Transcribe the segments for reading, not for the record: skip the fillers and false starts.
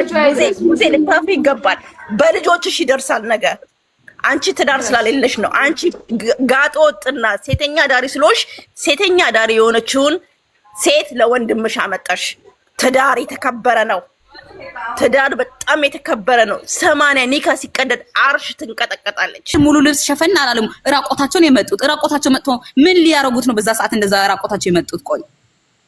ትላለች። ሙዜ ልታፊ ይገባል። በልጆችሽ ይደርሳል ነገር። አንቺ ትዳር ስላሌለሽ ነው። አንቺ ጋጦ ወጥና ሴተኛ ዳሪ ስለሆንሽ ሴተኛ ዳሪ የሆነችውን ሴት ለወንድምሽ አመጣሽ። ትዳር የተከበረ ነው። ትዳር በጣም የተከበረ ነው። 80 ኒካ ሲቀደድ አርሽ ትንቀጠቀጣለች። ሙሉ ልብስ ሸፈን አላለም። ራቆታቸውን የመጡት ራቆታቸው መጥቶ ምን ሊያረጉት ነው? በዛ ሰዓት እንደዛ ራቆታቸው የመጡት ቆይ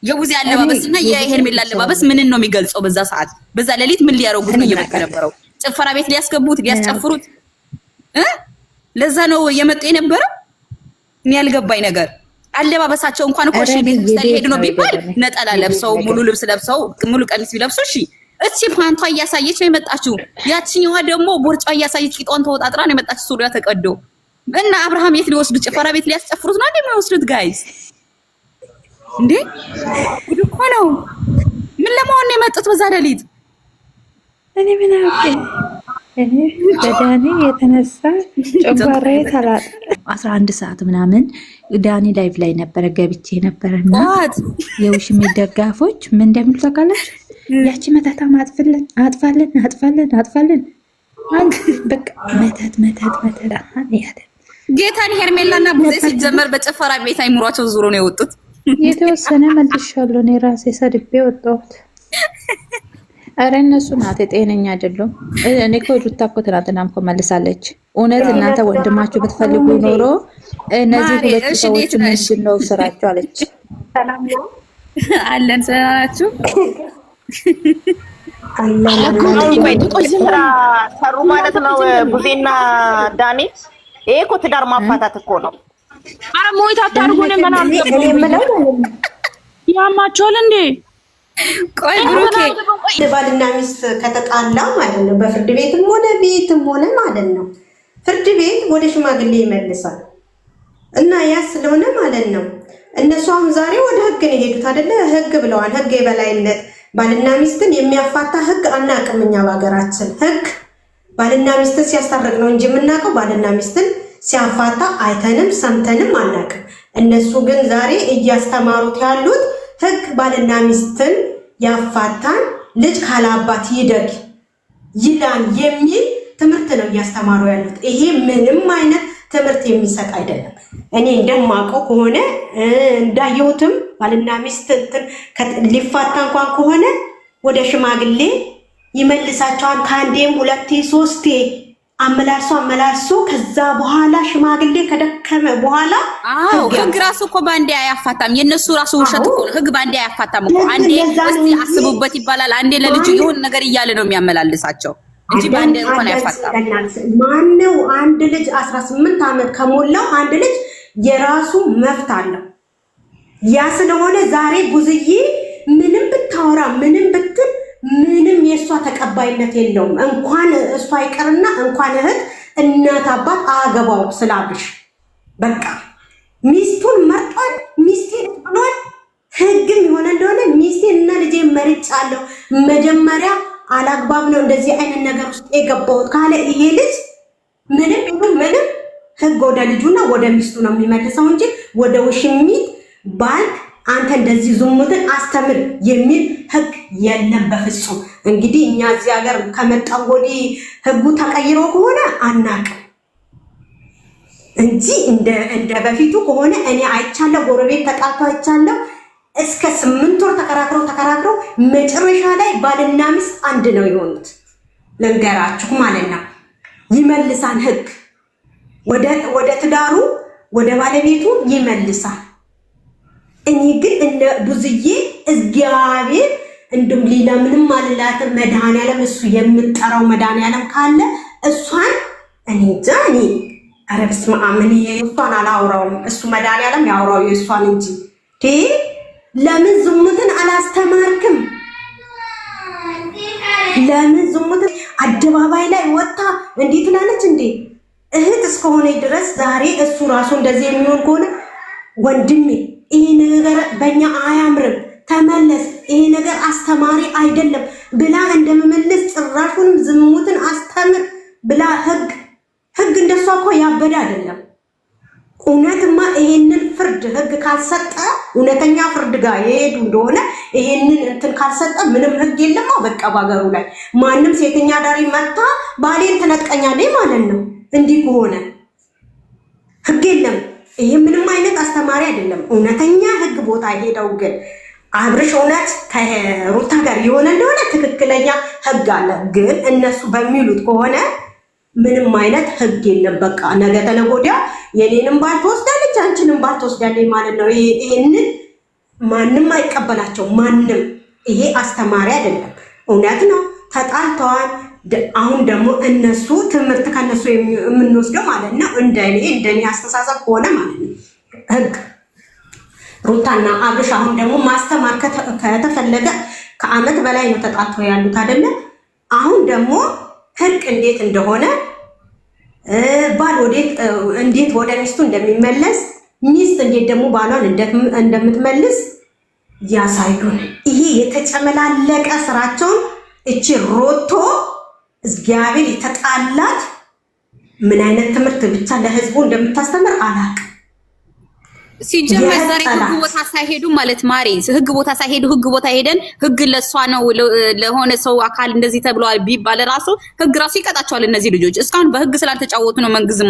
የቡዜ አለባበስና የሄርሜላ አለባበስ ምንን ነው የሚገልጸው? በዛ ሰዓት በዛ ሌሊት ምን ሊያረጉት ነው እየመጡ የነበረው? ጭፈራ ቤት ሊያስገቡት ሊያስጨፍሩት ለዛ ነው የመጡ የነበረው። እኔ ያልገባኝ ነገር አለባበሳቸው እንኳን እኮ እሺ ቤት ክርስቲያን ሄዱ ነው ቢባል ነጠላ ለብሰው ሙሉ ልብስ ለብሰው ሙሉ ቀሚስ ቢለብሱ እሺ። እቺ ፓንቷ እያሳየች ነው የመጣችው። ያቺኛዋ ደግሞ ቦርጫ እያሳየች ቂጧን ተወጣጥራ ነው የመጣችው። ሱሪያ ተቀዶ እና አብርሃም የት ሊወስዱ ጭፈራ ቤት ሊያስጨፍሩት ነው እንደሚወስዱት ጋይስ እንዴ? ጉድ እኮ ነው። ምን ለማውን ነው የመጡት በዛ ሌሊት? እኔ ምን አውቄ እኔ በዳኒ የተነሳ ጨጓራዬ ተላጠ። 11 ሰዓት ምናምን ዳኒ ላይቭ ላይ ነበረ ገብቼ ነበርና የውሽሜ ደጋፎች ምን እንደሚሉ ታውቃለች? ያቺ መተታ አጥፋለን አንድ በቃ መተት ያለ ጌታን ሄርሜላና ቡዜ ሲጀመር በጭፈራ ቤት አይምሯቸው ዙሮ ነው የወጡት። የተወሰነ መልሻለሁ እኔ ራሴ ሰድቤ ወጣሁት። አረ እነሱ ናት ጤነኛ አይደሉም። እኔ እኮ ሩታ እኮ ትናንትናም እኮ መልሳለች። እውነት እናንተ ወንድማችሁ ብትፈልጉ ኖሮ እነዚህ ሁለት ሰዎች ምንድን ነው ስራቸው አለች። ሰላም ነው አለን ሰላማችሁ ሰሩ ማለት ነው ቡዜና ዳኒ። ይሄ እኮ ትዳር ማፋታት እኮ ነው። አረ ሞይታ ታርጉን ምናምን ያማቸዋል እንዴ? ቆይ ብሩኬ ባልና ሚስት ከተጣላ ማለት ነው በፍርድ ቤትም ሆነ ማለት ነው ፍርድ ቤት ወደ ሽማግሌ ይመልሳል እና ያ ስለሆነ ማለት ነው እነሱም ዛሬ ወደ ህግ ነው የሄዱት አይደለ? ህግ ብለዋል። ህግ የበላይነት ባልና ሚስትን የሚያፋታ ህግ አናውቅም እኛ በሀገራችን። ህግ ባልና ሚስትን ሲያስታርቅ ነው እንጂ የምናውቀው ባልና ሚስትን ሲያፋታ አይተንም ሰምተንም አናውቅም። እነሱ ግን ዛሬ እያስተማሩት ያሉት ህግ ባልና ሚስትን ያፋታን ልጅ ካላባት ይደግ ይላል የሚል ትምህርት ነው እያስተማሩ ያሉት። ይሄ ምንም አይነት ትምህርት የሚሰጥ አይደለም። እኔ እንደማውቀው ከሆነ እንዳየሁትም ባልና ሚስት ሊፋታ እንኳን ከሆነ ወደ ሽማግሌ ይመልሳቸዋል። ከአንዴም ሁለቴ ሶስቴ አመላልሶ ከዛ በኋላ ሽማግሌ ከደከመ በኋላ ህግ ራሱ እኮ ባንዴ አያፋታም። የነሱ ራሱ ውሸት እኮ ነው። ህግ ባንዴ አያፋታም እኮ አንዴ እስቲ አስቡበት ይባላል። አንዴ ለልጁ ይሁን ነገር እያለ ነው የሚያመላልሳቸው እንጂ ባንዴ እንኳን አያፋታም። ማነው አንድ ልጅ 18 ዓመት ከሞላው አንድ ልጅ የራሱ መፍት አለው። ያ ስለሆነ ዛሬ ቡዝዬ ምንም ብታወራ ምንም ብትል ምንም የሷ ተቀባይነት የለውም። እንኳን እሷ ይቀርና እንኳን እህት እናት አባት አገባው ስላብሽ በቃ ሚስቱን መርጧል። ሚስቴን ብሏል። ህግም የሆነ እንደሆነ ሚስቴን እና ልጄን መርጫለሁ። መጀመሪያ አላግባብ ነው እንደዚህ አይነት ነገር ውስጥ የገባሁት ካለ ይሄ ልጅ ምንም ህግ ወደ ልጁና ወደ ሚስቱ ነው የሚመልሰው እንጂ ወደ ውሽሚት ባል አንተ እንደዚህ ዝሙትን አስተምር የሚል ህግ የለም በፍጹም። እንግዲህ እኛ እዚህ ሀገር ከመጣው ወዲህ ህጉ ተቀይሮ ከሆነ አናውቅም እንጂ እንደ በፊቱ ከሆነ እኔ አይቻለሁ። ጎረቤት ተጣልቶ አይቻለሁ። እስከ 8 ወር ተከራክረው መጨረሻ ላይ ባልና ሚስት አንድ ነው የሆኑት። ልንገራችሁ ማለት ነው ይመልሳል ህግ ወደ ትዳሩ ወደ ባለቤቱ ይመልሳል። እኔ ግን እነ ቡዝዬ እግዚአብሔር እንደም ሌላ ምንም አልላትም። መድኃኒዓለም እሱ የምጠራው መድኃኒዓለም ካለ እሷን እኔ ጃኒ ኧረ በስመ አብ እሷን አላውራውም። እሱ መድኃኒዓለም ያውራው የእሷን እንጂ ለምን ዝሙትን አላስተማርክም? ለምን ዝሙትን አደባባይ ላይ ወጣ እንዴት ትላለች እንዴ? እህት እስከሆነ ድረስ ዛሬ እሱ ራሱ እንደዚህ የሚሆን ከሆነ ወንድሜ ይሄ ነገር በእኛ አያምርም፣ ተመለስ፣ ይሄ ነገር አስተማሪ አይደለም ብላ እንደመመለስ ጭራሹንም ዝሙትን አስተምር ብላ ህግ እንደሷ እኮ ያበደ አይደለም። እውነትማ ይሄንን ፍርድ ህግ ካልሰጠ እውነተኛ ፍርድ ጋር የሄዱ እንደሆነ ይሄንን እንትን ካልሰጠ ምንም ህግ የለም። በቃ ባገሩ ላይ ማንም ሴተኛ ዳሪ መታ ባሌን ትነጥቀኛለች ማለት ነው። እንዲህ ከሆነ ህግ የለም። ይሄ ምንም አይነት አስተማሪ አይደለም። እውነተኛ ህግ ቦታ ሄደው ግን አብርሽ እውነት ከሩታ ጋር የሆነ እንደሆነ ትክክለኛ ህግ አለ። ግን እነሱ በሚሉት ከሆነ ምንም አይነት ህግ የለም። በቃ ነገ ተነገ ወዲያ የኔንም ባል ትወስዳለች፣ አንቺንም ባል ትወስዳለች ማለት ነው። ይሄንን ማንም አይቀበላቸው ማንም። ይሄ አስተማሪ አይደለም። እውነት ነው ተጣልተዋል። አሁን ደግሞ እነሱ ትምህርት ከነሱ የምንወስደው ማለት ነው እንደኔ አስተሳሰብ ከሆነ ማለት ነው ህግ ሩታና አብርሽ አሁን ደግሞ ማስተማር ከተፈለገ ከአመት በላይ ነው ተጣልተው ያሉት አይደለ? አሁን ደግሞ ህግ እንዴት እንደሆነ ባል እንዴት ወደ ሚስቱ እንደሚመለስ ሚስት እንዴት ደግሞ ባሏን እንደምትመልስ ያሳዩን። ይሄ የተጨመላለቀ ስራቸውን እቺ ሮቶ እግዚአብሔር የተጣላት ምን አይነት ትምህርት ብቻ ለህዝቡ እንደምታስተምር አላውቅም። ሲጀመር ዛሬ ህግ ቦታ ሳይሄዱ ማለት ማሬ ህግ ቦታ ሳይሄዱ ህግ ቦታ ሄደን ህግ ለሷ ነው ለሆነ ሰው አካል እንደዚህ ተብሏል ቢባል ራሱ ህግ ራሱ ይቀጣቸዋል። እነዚህ ልጆች እስካሁን በህግ ስላልተጫወቱ ነው መንግስት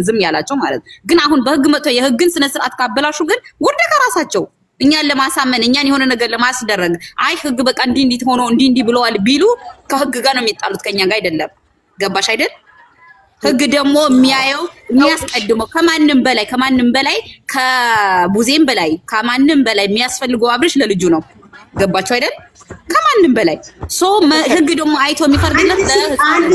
ዝም ያላቸው ማለት። ግን አሁን በህግ መጥተው የህግን ስነ ስርዓት ካበላሹ ግን ወርደ ከራሳቸው እኛን ለማሳመን እኛን የሆነ ነገር ለማስደረግ አይ ህግ በቃ እንዲህ ሆኖ እንዲህ ብለዋል ቢሉ ከህግ ጋር ነው የሚጣሉት፣ ከኛ ጋር አይደለም። ገባሽ አይደል? ህግ ደግሞ የሚያየው የሚያስቀድመው ከማንም በላይ ከቡዜም በላይ ከማንም በላይ የሚያስፈልገው አብርሽ ለልጁ ነው። ገባችሁ አይደል? ከማንም በላይ ህግ ደግሞ አይቶ የሚፈርድለት አንድ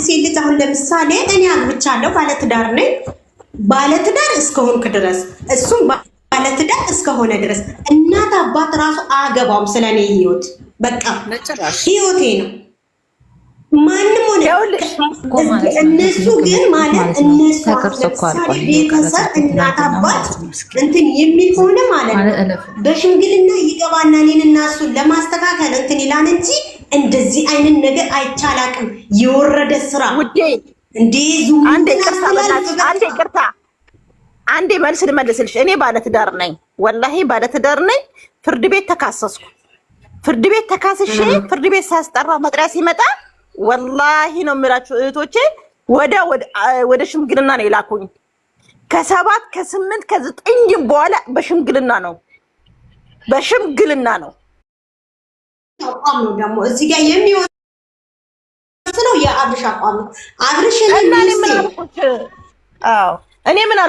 ሴት ልጅ አሁን ለምሳሌ እኔ አግብቻለሁ፣ ባለትዳር ነኝ። ባለትዳር እስከሆንክ ድረስ እሱም ባለትዳር እስከሆነ ድረስ እናት አባት ራሱ አገባም ስለኔ ህይወት በቃ ህይወቴ ነው። ማንም ሆነ እነሱ ግን ማለት እነሱ ለምሳሌ ቤተሰብ እናት አባት እንትን የሚል ሆነ ማለት ነው በሽምግልና ይገባና እኔን እና እሱን ለማስተካከል እንትን ይላል እንጂ እንደዚህ አይነት ነገር አይቻላቅም። የወረደ ስራ እንዴ አንዴ መልስ ልመልስልሽ። እኔ ባለትዳር ነኝ፣ ወላሂ ባለትዳር ነኝ። ፍርድ ቤት ተካሰስኩ። ፍርድ ቤት ተካስሼ ፍርድ ቤት ሳስጠራ መጥሪያ ሲመጣ ወላሂ ነው የምላችሁ እህቶቼ ወደ ሽምግልና ነው የላኩኝ። ከ7 ከ8 ከ9 በኋላ በሽምግልና ነው አቋም ነው ደግሞ እዚህ ጋር የሚወስነው የአብርሽ አቋም ነው። አብርሽ እኔ ምን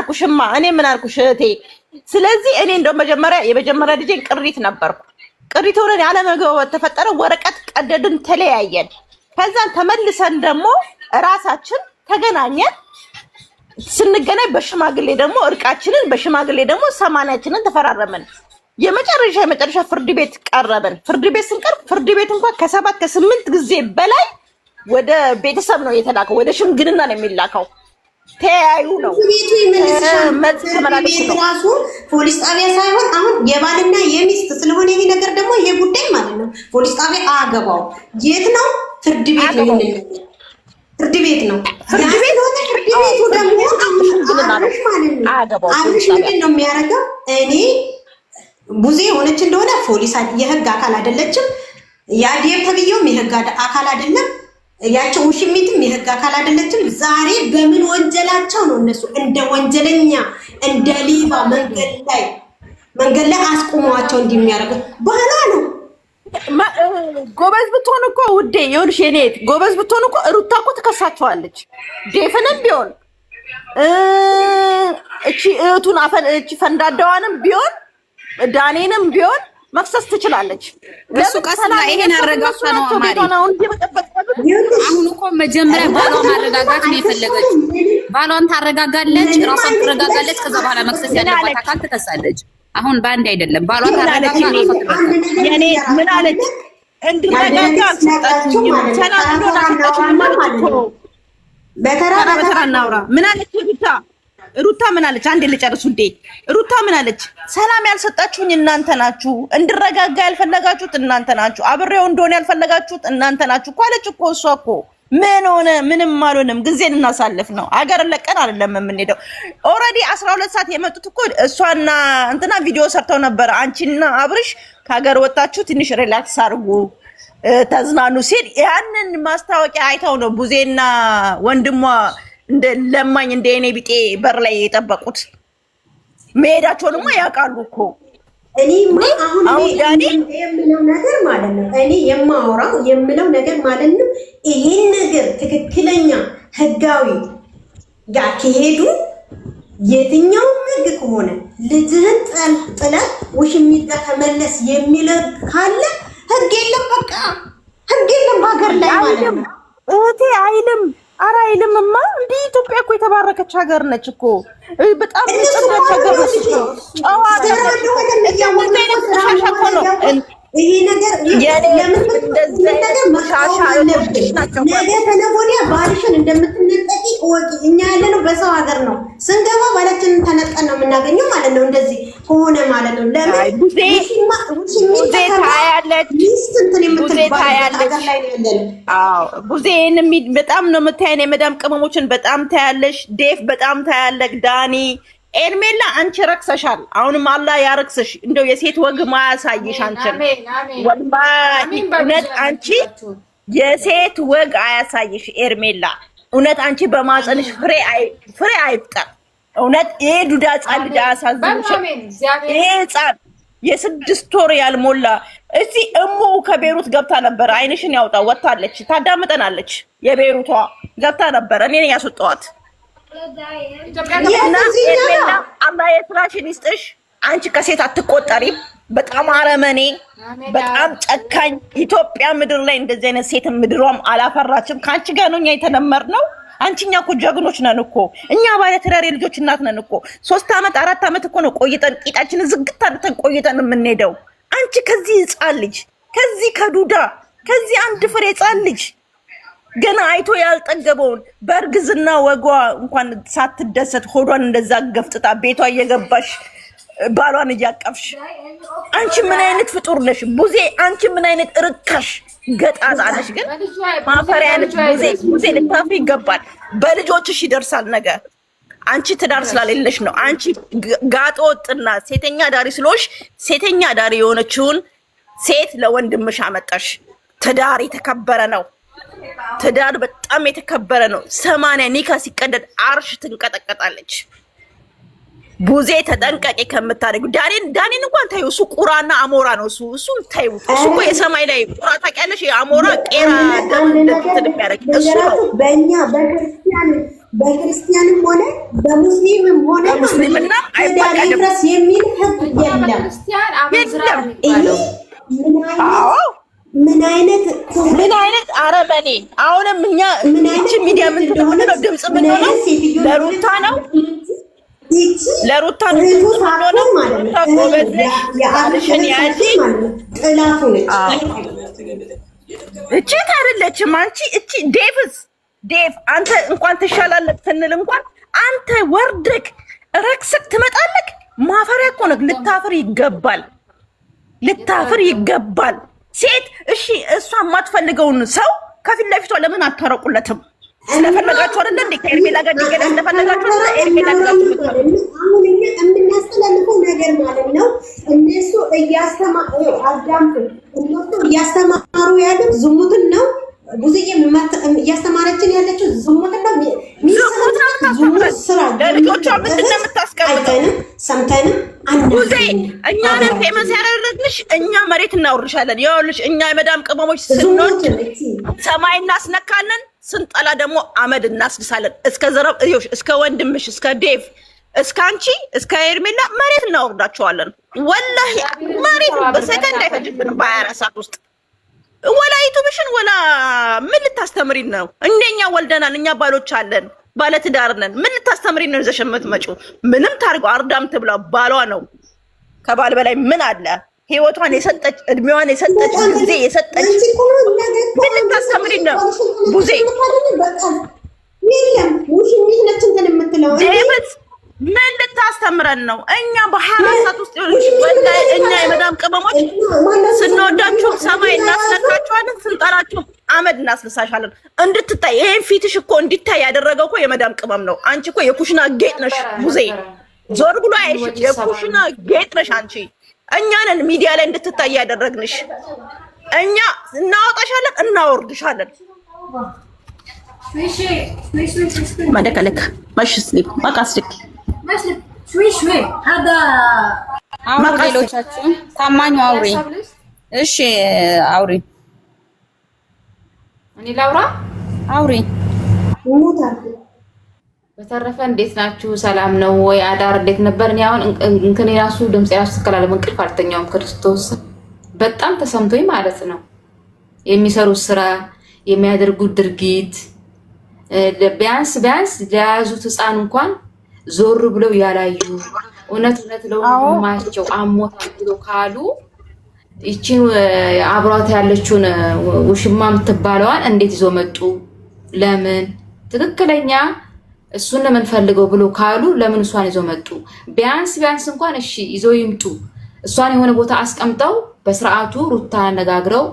አልኩሽ እህቴ። ስለዚህ እኔ እንደው የመጀመሪያ ልጄ ቅሪት ነበርኩ። ቅሪት ሆነን ያለመግባባት ተፈጠረ። ወረቀት ቀደድን፣ ተለያየን። ከዛን ተመልሰን ደግሞ ራሳችን ተገናኘን። ስንገናኝ በሽማግሌ ደግሞ እርቃችንን በሽማግሌ ደግሞ ሰማንያችንን ተፈራረምን። የመጨረሻ ፍርድ ቤት ቀረብን። ፍርድ ቤት ስንቀርብ ፍርድ ቤት እንኳን ከ7 ከ8 ጊዜ በላይ ወደ ቤተሰብ ነው የተላከው። ወደ ሽምግልና ነው የሚላከው። ተያዩ ነው ቤት ራሱ ፖሊስ ጣቢያ ሳይሆን አሁን የባልና የሚስት ስለሆነ ይሄ ነገር ደግሞ ይሄ ጉዳይ ማለት ነው ፖሊስ ጣቢያ አገባው የት ነው? ፍርድ ቤት ነው። ፍርድ ቤት ነው። ፍርድ ቤቱ ደግሞ አብርሽ ማለት ነው። አብርሽ ምንድን ነው የሚያደርገው? እኔ ቡዜ የሆነች እንደሆነ ፖሊስ የህግ አካል አይደለችም። የአዲር ተብዬውም የህግ አካል አይደለም። ያቸው ውሽሚትም የህግ አካል አይደለችም። ዛሬ በምን ወንጀላቸው ነው እነሱ እንደ ወንጀለኛ እንደ ሌባ መንገድ ላይ አስቆመዋቸው እንደሚያደርጉት? ባህላ ነው። ጎበዝ ብትሆን እኮ ውዴ ይኸውልሽ፣ የኔት ጎበዝ ብትሆን እኮ ሩታ እኮ ትከሳቸዋለች። ዴፍንም ቢሆን እቺ እህቱን እቺ ፈንዳዳዋንም ቢሆን ዳኔንም ቢሆን መክሰስ ትችላለች። እሱ ቀስና ይሄን አረጋግጣ ነው አማሪ። አሁን እኮ መጀመሪያ ባሏን ማረጋጋት ነው የፈለገችው። ባሏን ታረጋጋለች፣ ራሷን ትረጋጋለች። ከዛ በኋላ መክሰስ ያለባት አካል ትከሳለች። አሁን ባንድ አይደለም። ባሏን ታረጋጋች ነው የኔ ምን አለች? እንድረጋጋ አልሰጣችሁም። ተናግሮ አልሰጣችሁም ማለት ነው። በተራ እናውራ። ምን አለች ሩታ ምን አለች? አንዴ ልጨርስ ውዴ። ሩታ ምን አለች? ሰላም ያልሰጣችሁኝ እናንተ ናችሁ፣ እንድረጋጋ ያልፈለጋችሁት እናንተ ናችሁ፣ አብሬው እንደሆነ ያልፈለጋችሁት እናንተ ናችሁ እኮ አለች እኮ። እሷ እኮ ምን ሆነ? ምንም አልሆነም። ጊዜን እናሳልፍ ነው። ሀገር ለቀን አይደለም የምንሄደው። ኦልሬዲ 12 ሰዓት የመጡት እኮ እሷና እንትና ቪዲዮ ሰርተው ነበር። አንቺና አብርሽ ከሀገር ወጣችሁ ትንሽ ሪላክስ አድርጉ ተዝናኑ ሲል ያንን ማስታወቂያ አይተው ነው ቡዜና ወንድሟ እንደ ለማኝ እንደ እኔ ቢጤ በር ላይ የጠበቁት። መሄዳቸውንማ ያውቃሉ እኮ። እኔማ አሁን የምለው ነገር ማለት ነው እኔ የማወራው የምለው ነገር ማለት ነው ይሄን ነገር ትክክለኛ ህጋዊ ጋር ከሄዱ የትኛውም ህግ ከሆነ ልጅህን ጥለህ ውሽሚት ጋር ተመለስ የሚል ካለ ህግ የለም። በቃ ህግ የለም በሀገር ላይ ማለት ነው እህቴ። አይልም ኧረ አይልምማ። እንደ ኢትዮጵያ እኮ የተባረከች ሀገር ነች እኮ። በጣም የጸዳች ሀገር ነች። ጨዋ ይሄ ነገር ለምን ነገ ከነገ ወዲያ ባልሽን እንደምትነጠቂ እወቂ። እኛ ያለነው በሰው ሀገር ነው። ስንገባ ባላችንን ተነጥቀን ነው የምናገኘው ማለት ነው። እንደዚህ ከሆነ ማለት ነው ለምን ቡዜ በጣም ነው የምታየን። የመዳም ቅመሞችን በጣም ታያለሽ። ዴፍ በጣም ታያለሽ። ዳኒ ኤርሜላ አንቺ ረክሰሻል። አሁንም አላህ ያረክስሽ። እንደው የሴት ወግ ማያሳይሽ አንቺን ወላሂ እውነት አንቺ የሴት ወግ አያሳይሽ ኤርሜላ። እውነት አንቺ በማጸንሽ ፍሬ አይፍጠር። እውነት ይሄ ዱዳ ጻል ልጅ አያሳዝንሽ። ይሄ ጻል የ6 ወር ያልሞላ እስቲ እሙ ከቤሩት ገብታ ነበር። አይንሽን ያውጣ ወጣለች። ታዳምጠናለች። የቤሩቷ ገብታ ነበር። እኔ ነኝ ያስወጣዋት። አላህ የስራሽን ይስጥሽ። አንቺ ከሴት አትቆጠሪም። በጣም አረመኔ፣ በጣም ጨካኝ። ኢትዮጵያ ምድር ላይ እንደዚህ አይነት ሴት ምድሯም አላፈራችም። ከአንቺ ጋር ነው እኛ የተለመድነው። አንቺኛ እኮ ጀግኖች ነን እኮ እኛ ባለ ትዳር ልጆች እናት ነን እኮ። 3 ዓመት 4 ዓመት እኮ ነው ቆይተን ቂጣችንን ዝግት አድርገን ቆይተን የምንሄደው። አንቺ ከዚህ ህፃን ልጅ ከዚህ ከዱዳ ከዚህ አንድ ፍሬ ህፃን ልጅ ገና አይቶ ያልጠገበውን በእርግዝና ወጓ እንኳን ሳትደሰት ሆዷን እንደዛ ገፍጥታ ቤቷ እየገባሽ ባሏን እያቀፍሽ አንቺ ምን አይነት ፍጡር ነሽ ቡዜ? አንቺ ምን አይነት ርካሽ ገጣጣ ነሽ? ግን ማፈሪያ ነሽ ቡዜ። ልታፍሪ ይገባል። በልጆችሽ ይደርሳል ነገ። አንቺ ትዳር ስላሌለሽ ነው። አንቺ ጋጦ ወጥና ሴተኛ ዳሪ ስለሆንሽ ሴተኛ ዳሪ የሆነችውን ሴት ለወንድምሽ አመጣሽ። ትዳር የተከበረ ነው። ትዳር በጣም የተከበረ ነው። 80 ኒካ ሲቀደድ አርሽ ትንቀጠቀጣለች። ቡዜ ተጠንቀቂ ከምታደርጉ። ዳኒን እንኳን ታዩ። እሱ ቁራና አሞራ ነው። እሱ ታዩ። እሱ እኮ የሰማይ ላይ ቁራ ታውቂያለሽ? የአሞራ ቄራ እንደምትደርቅ እሱ ነው። በእኛ በክርስቲያንም ሆነ በሙስሊምም ሆነ ሙስሊምና አይባልም የሚል ህግ የለም። ምን አይነት አረመኔ! አሁንም እኛ እቺ ሚዲያ ምን እንደሆነ ነው ድምጽ ምን ነው ለሩታ ነው ለሩታ ነው ያልሽን ያጂ ጥላቱ ነች። እቺ አይደለችም። አንቺ እቺ ዴቭ አንተ እንኳን ትሻላለህ ስንል እንኳን አንተ ወርደክ ረክስክ ትመጣለህ። ማፈሪያ እኮ ነው። ልታፍር ይገባል። ሴት እሺ፣ እሷ የማትፈልገውን ሰው ከፊት ለፊቷ ለምን አታረቁለትም? ስለፈለጋችሁ አይደል እንዴ? ከኤርሜላ ጋር ዲገለ ስለፈለጋችሁ ኤርሜላ ጋር አሁን እኛ የምናስተላልፈው ነገር ማለት ነው። እነሱ እያስተማሩ ያሉት ዝሙትን ነው። ብዙዬ እያስተማረችን ያለችው ዝሙትን ነው። ዝሙት ስራ ለልጆቿ ምንድን ነው የምታስቀምጠው? ሰምተንም ቡዜ እኛ ነን ፌመስ ያደረግንሽ። እኛ መሬት እናውርሻለን። ይኸውልሽ እኛ የመዳም ቅመሞች ስንወድ ሰማይ እናስነካለን፣ ስንጠላ ደግሞ አመድ እናስልሳለን። እስከ ዘረብ እዮሽ እስከ ወንድምሽ እስከ ዴቭ እስከ አንቺ እስከ ኤርሜላ መሬት እናወርዳቸዋለን። ወላሂ መሬት በሰከንድ አይፈጅብንም በ24 ሰዓት ውስጥ። ወላ ዩቱብሽን ወላ ምን ልታስተምሪን ነው? እንደኛ ወልደናል። እኛ ባሎች አለን፣ ባለትዳር ነን። ምን ልታስተምሪን ነው ይዘሽ የምትመጪው? ምንም ታርገው አርዳም ትብላ ባሏ ነው። ከባል በላይ ምን አለ? ህይወቷን የሰጠች እድሜዋን የሰጠች ጊዜ የሰጠች ምን ልታስተምሪን ነው ቡዜ? ምን ልታስተምረን ነው? እኛ በ24 ሰዓት ውስጥ እኛ የመዳም ቅመሞች ስንወዳችሁ ሰማይ እናስነካችኋለን፣ ስንጠራችሁ አመድ እናስልሳሻለን እንድትታይ። ይሄን ፊትሽ እኮ እንዲታይ ያደረገው እኮ የመዳም ቅመም ነው። አንቺ እኮ የኩሽና ጌጥ ነሽ ሙዜ። ዞር ብሎ አይሽ የኩሽና ጌጥ ነሽ አንቺ። እኛንን ሚዲያ ላይ እንድትታይ ያደረግንሽ። እኛ እናወጣሻለን፣ እናወርድሻለን። ማደከለክ ማሽ ስሊፕ ማቃስልክ ሌሎቻችሁ ታማኙ አውሪ። እሺ አውሪ። እኔ ላውራ አውሪ። በተረፈ እንዴት ናችሁ? ሰላም ነው ወይ? አዳር እንዴት ነበር? እኔ አሁን እንከኔ ራሱ ድምጽ ራሱ ተከላለም እንቅልፍ አልተኛውም። ክርስቶስ በጣም ተሰምቶኝ ማለት ነው። የሚሰሩት ስራ የሚያደርጉት ድርጊት ቢያንስ ለያዙት ህፃን እንኳን ዞር ብለው ያላዩ እውነት ለወንድማቸው አሞታል ብሎ ካሉ ይቺን አብሯት ያለችውን ውሽማ የምትባለዋን እንዴት ይዞ መጡ? ለምን ትክክለኛ እሱን ለምን ፈልገው ብሎ ካሉ ለምን እሷን ይዞ መጡ? ቢያንስ እንኳን እሺ ይዞ ይምጡ። እሷን የሆነ ቦታ አስቀምጠው በስርዓቱ ሩታ አነጋግረው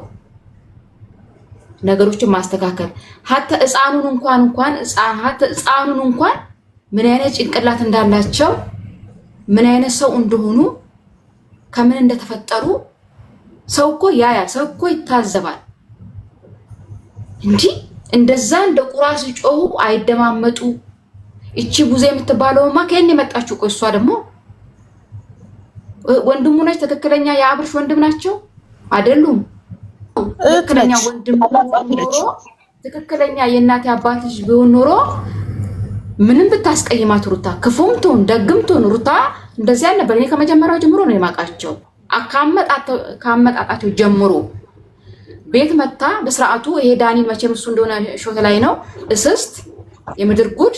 ነገሮችን ማስተካከል ሀተ ህፃኑን እንኳን ምን አይነት ጭንቅላት እንዳላቸው ምን አይነት ሰው እንደሆኑ ከምን እንደተፈጠሩ ሰው እኮ ያያል፣ ሰው እኮ ይታዘባል። እንጂ እንደዛ እንደ ቁራ ሲጮሁ አይደማመጡ። እቺ ቡዜ የምትባለውማ ከእኔ የመጣችው እኮ እሷ ደግሞ ወንድሙ ነች። ትክክለኛ የአብርሽ ወንድም ናቸው አይደሉም? ትክክለኛ ወንድም ኖሮ ትክክለኛ የእናቴ አባትሽ ቢሆን ኖሮ ምንም ብታስቀይማት ሩታ ክፉም ትሁን ደግም ትሁን ሩታ እንደዚህ አልነበር። እኔ ከመጀመሪያው ጀምሮ ነው የማውቃቸው። ካመጣጣቸው ጀምሮ ቤት መታ በስርዓቱ ይሄ ዳኒ መቼም እሱ እንደሆነ ሾት ላይ ነው እስስት የምድር ጉድ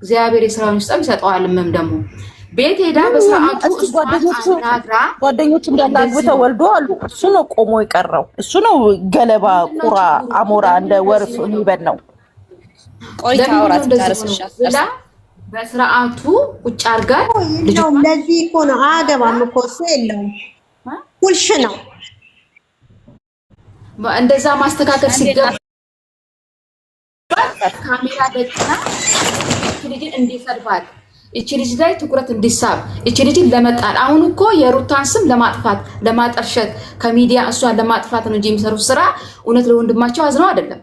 እግዚአብሔር የስራውን ይስጠም ይሰጠዋል። ደግሞ ቤት ሄዳ በስርዓቱ ጓደኞቹ እንዳላግብተው ወልዶ አሉ። እሱ ነው ቆሞ የቀረው። እሱ ነው ገለባ ቁራ አሞራ እንደ ወርፍ የሚበል ነው። ቆይታ አውራት ታረስሻላ በስርዓቱ ቁጭ አርጋ ለዚህ እኮ ነው አገባም እኮ እሱ የለውም ሁልሽ ነው እንደዛ ማስተካከል ሲገባ ካሜራ ደቅና ልጅን እንዲሰርፋት እቺ ልጅ ላይ ትኩረት እንዲሳብ እቺ ልጅን ለመጣል አሁን እኮ የሩታን ስም ለማጥፋት ለማጠርሸት ከሚዲያ እሷን ለማጥፋት ነው እንጂ የሚሰሩት ስራ እውነት ለወንድማቸው አዝነው አይደለም።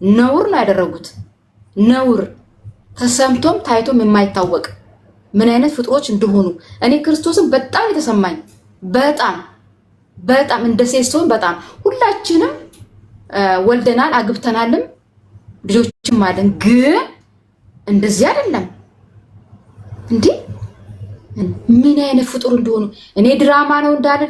ነውር ነው ያደረጉት። ነውር ተሰምቶም ታይቶም የማይታወቅ ምን አይነት ፍጥሮች እንደሆኑ እኔ ክርስቶስን በጣም የተሰማኝ በጣም እንደ ሴት ሰው በጣም ሁላችንም ወልደናል አግብተናልም ልጆችም አለን። ግን እንደዚህ አይደለም እንዴ! ምን አይነት ፍጡር እንደሆኑ እኔ ድራማ ነው እንዳለ